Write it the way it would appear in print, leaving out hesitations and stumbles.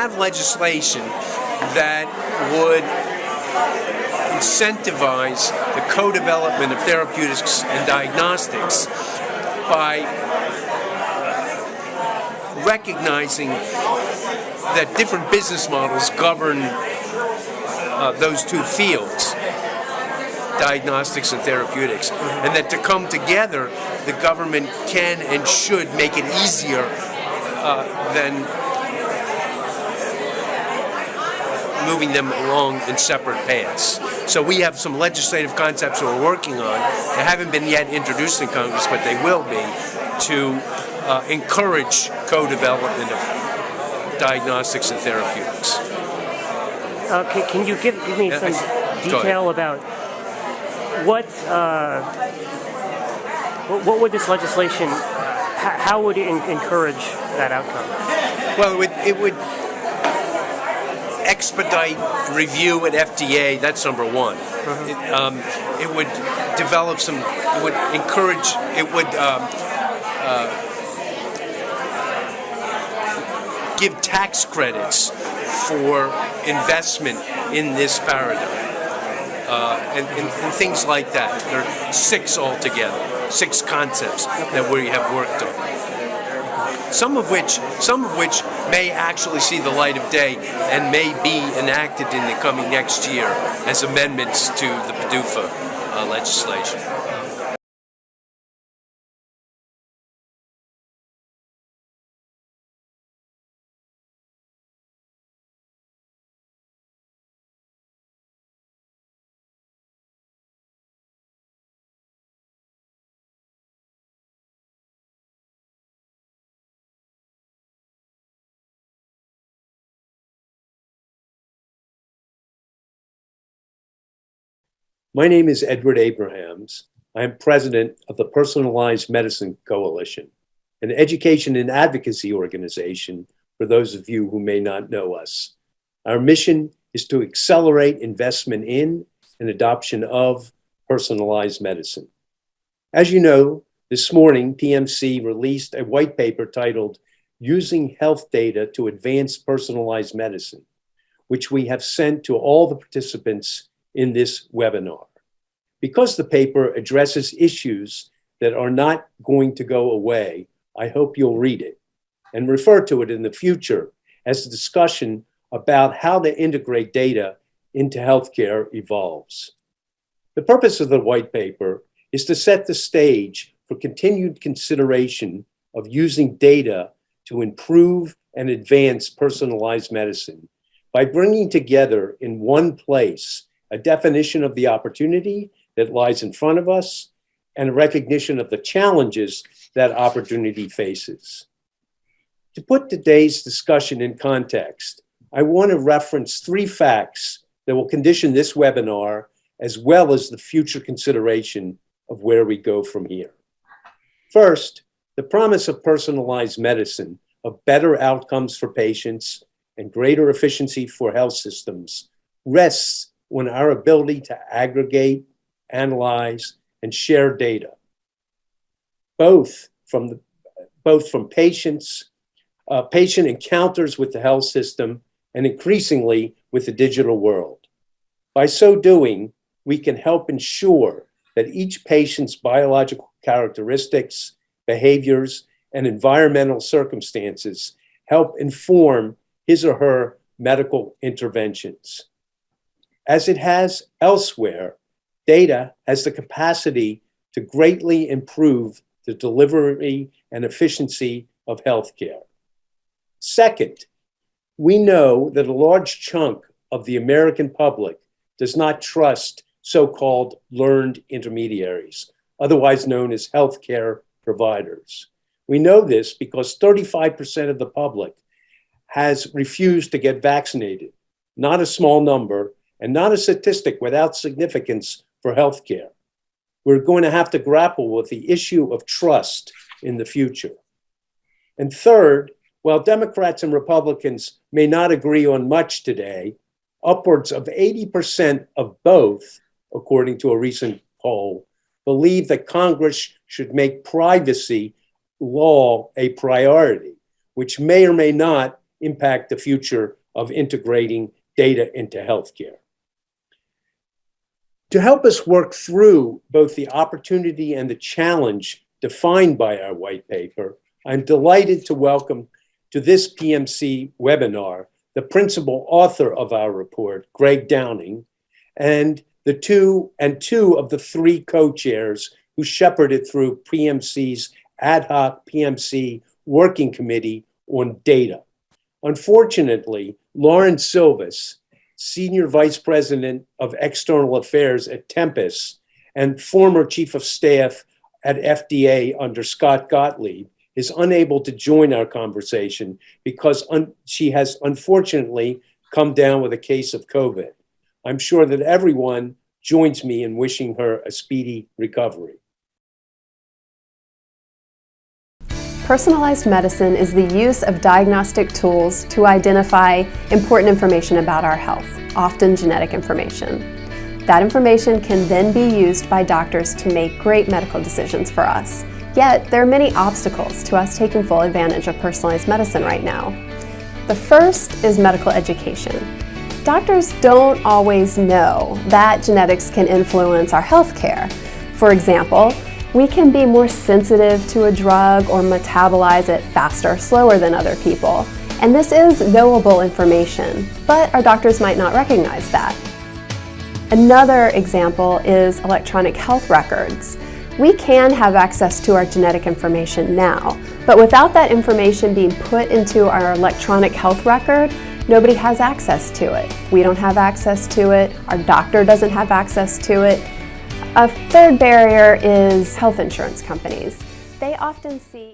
have legislation that would incentivize the co-development of therapeutics and diagnostics by recognizing that different business models govern those two fields, diagnostics and therapeutics, and that to come together, the government can and should make it easier than moving them along in separate paths. So we have some legislative concepts that we're working on. They haven't been yet introduced in Congress, but they will be, to encourage co-development of diagnostics and therapeutics. Can you give me some detail about what would this legislation, how would it encourage that outcome? Well, it would expedite review at FDA. That's number one. It would develop some. It would encourage. It would give tax credits for investment in this paradigm, and things like that. There are 6 altogether, 6 concepts that we have worked on. Some of which may actually see the light of day and may be enacted in the coming next year as amendments to the PDUFA legislation. My name is Edward Abrahams. I am president of the Personalized Medicine Coalition, an education and advocacy organization for those of you who may not know us. Our mission is to accelerate investment in and adoption of personalized medicine. As you know, this morning, PMC released a white paper titled Using Health Data to Advance Personalized Medicine, which we have sent to all the participants in this webinar. Because the paper addresses issues that are not going to go away, I hope you'll read it and refer to it in the future as a discussion about how to integrate data into healthcare evolves. The purpose of the white paper is to set the stage for continued consideration of using data to improve and advance personalized medicine by bringing together in one place a definition of the opportunity that lies in front of us and a recognition of the challenges that opportunity faces. To put today's discussion in context, I want to reference 3 facts that will condition this webinar as well as the future consideration of where we go from here. First, the promise of personalized medicine, of better outcomes for patients and greater efficiency for health systems, rests on our ability to aggregate, analyze, and share data, both from patient encounters with the health system and increasingly with the digital world. By so doing, we can help ensure that each patient's biological characteristics, behaviors, and environmental circumstances help inform his or her medical interventions. As it has elsewhere, data has the capacity to greatly improve the delivery and efficiency of healthcare. Second, we know that a large chunk of the American public does not trust so-called learned intermediaries, otherwise known as healthcare providers. We know this because 35% of the public has refused to get vaccinated, not a small number, and not a statistic without significance for healthcare. We're going to have to grapple with the issue of trust in the future. And third, while Democrats and Republicans may not agree on much today, upwards of 80% of both, according to a recent poll, believe that Congress should make privacy law a priority, which may or may not impact the future of integrating data into healthcare. To help us work through both the opportunity and the challenge defined by our white paper, I'm delighted to welcome to this PMC webinar the principal author of our report, Greg Downing, and two of the three co-chairs who shepherded through PMC's ad hoc PMC working committee on data. Unfortunately, Lauren Silvas, Senior Vice President of External Affairs at Tempus and former Chief of Staff at FDA under Scott Gottlieb, is unable to join our conversation because she has unfortunately come down with a case of COVID. I'm sure that everyone joins me in wishing her a speedy recovery. Personalized medicine is the use of diagnostic tools to identify important information about our health, often genetic information. That information can then be used by doctors to make great medical decisions for us. Yet, there are many obstacles to us taking full advantage of personalized medicine right now. The first is medical education. Doctors don't always know that genetics can influence our health care. For example, we can be more sensitive to a drug or metabolize it faster or slower than other people. And this is knowable information, but our doctors might not recognize that. Another example is electronic health records. We can have access to our genetic information now, but without that information being put into our electronic health record, nobody has access to it. We don't have access to it, our doctor doesn't have access to it. A third barrier is health insurance companies. They often see